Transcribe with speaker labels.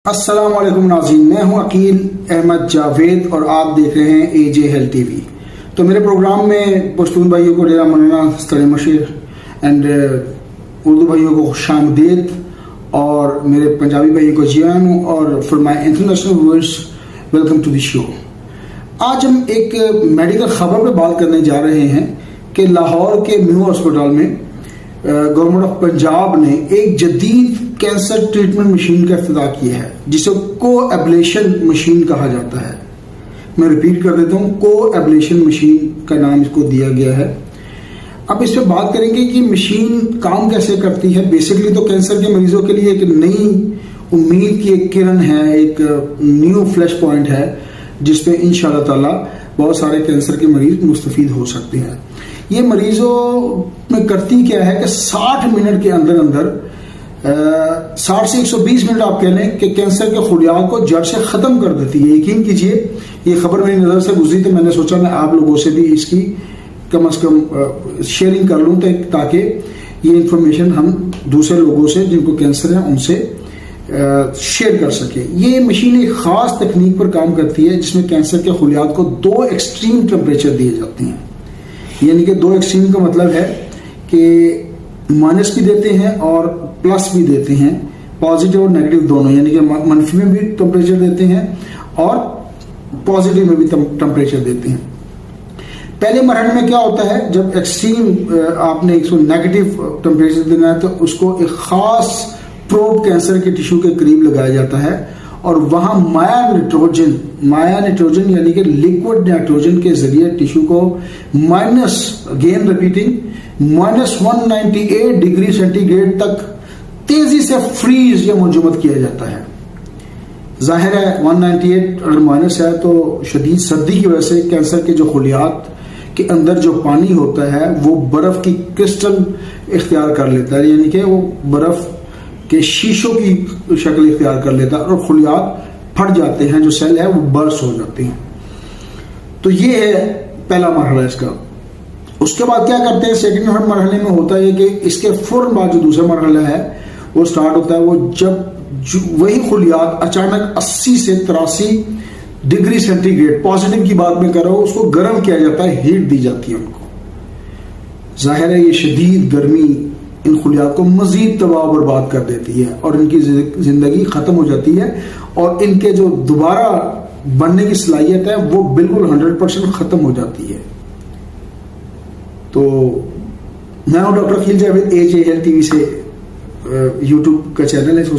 Speaker 1: السلام علیکم ناظرین، میں ہوں عقیل احمد جاوید اور آپ دیکھ رہے ہیں اے جے ہیلتھ ٹی وی۔ تو میرے پروگرام میں پشتون بھائیوں کو ڈیرا منانا ستر مشیر اینڈ اردو بھائیوں کو خوش آمدید، اور میرے پنجابی بھائیوں کو جی آن، اور for my international viewers welcome to the show. آج ہم ایک میڈیکل خبر پہ بات کرنے جا رہے ہیں کہ لاہور کے میو ہاسپٹل میں گورنمنٹ آف پنجاب نے ایک جدید کینسر ٹریٹمنٹ مشین کا افتتاح کیا ہے، جسے کو ایبلیشن مشین کہا جاتا ہے۔ میں ریپیٹ کر دیتا ہوں، کو ایبلیشن مشین کا نام اس کو دیا گیا ہے۔ اب اس پہ بات کریں گے کہ مشین کام کیسے کرتی ہے۔ بیسکلی تو کینسر کے مریضوں کے لیے ایک نئی امید کی ایک کرن ہے، ایک نیو فلیش پوائنٹ ہے، جس پہ انشاءاللہ تعالی بہت سارے کینسر کے مریض مستفید ہو سکتے ہیں۔ یہ مریضوں میں کرتی کیا ہے کہ 60 منٹ کے اندر 60 سے 120 منٹ آپ کہہ لیں کہ کینسر کے خلیات کو جڑ سے ختم کر دیتی ہے۔ یقین کیجئے، یہ خبر میری نظر سے گزری تو میں نے سوچا میں آپ لوگوں سے بھی اس کی کم از کم شیئرنگ کر لوں، تاکہ یہ انفارمیشن ہم دوسرے لوگوں سے جن کو کینسر ہے ان سے شیئر کر سکیں۔ یہ مشین ایک خاص تکنیک پر کام کرتی ہے، جس میں کینسر کے خلیات کو 2 ایکسٹریم ٹمپریچر دیے جاتے ہیں۔ یعنی کہ 2 ایکسٹریم کا مطلب ہے کہ مائنس بھی دیتے ہیں اور پلس بھی دیتے ہیں، پازیٹیو اور نیگیٹو دونوں، یعنی کہ منفی میں بھی ٹمپریچر دیتے ہیں اور پازیٹیو میں بھی ٹمپریچر دیتے ہیں۔ پہلے مرحلے میں کیا ہوتا ہے، جب ایکسٹریم آپ نے 100 نیگیٹو ٹمپریچر دینا ہے تو اس کو ایک خاص پروب کینسر کے ٹیشو کے قریب لگایا جاتا ہے، اور وہاں مایا نائٹروجن یعنی کہ لیکوڈ نائٹروجن کے ذریعے ٹیشو کو -198 ڈگری سینٹی گریڈ تک تیزی سے فریز یا منجمد کیا جاتا ہے۔ ظاہر ہے 198 اگر مائنس ہے تو شدید سردی کی وجہ سے کینسر کے جو خلیات کے اندر جو پانی ہوتا ہے وہ برف کی کرسٹل اختیار کر لیتا ہے، یعنی کہ وہ برف کہ شیشوں کی شکل اختیار کر لیتا ہے اور خلیات پھٹ جاتے ہیں، جو سیل ہے وہ برس ہو جاتے ہیں۔ تو یہ ہے پہلا مرحلہ اس کا۔ اس کے بعد کیا کرتے ہیں، سیکنڈ مرحلے میں ہوتا ہے کہ اس کے فوراً بعد جو دوسرا مرحلہ ہے وہ سٹارٹ ہوتا ہے، وہ جب وہی خلیات اچانک 80 سے 83 ڈگری سینٹی گریڈ، پازیٹیو کی بات میں کر رہا ہوں، اس کو گرم کیا جاتا ہے، ہیٹ دی جاتی ہے ان کو۔ ظاہر ہے یہ شدید گرمی ان خلیات کو مزید تباہ و برباد کر دیتی ہے اور ان کی زندگی ختم ہو جاتی ہے، اور ان کے جو دوبارہ بننے کی صلاحیت ہے وہ بالکل 100% ختم ہو جاتی ہے۔ تو میں ہوں ڈاکٹر عقیل جاوید، اے جے ہیلتھ ٹی وی سے یوٹیوب کا چینل ہے، اس کو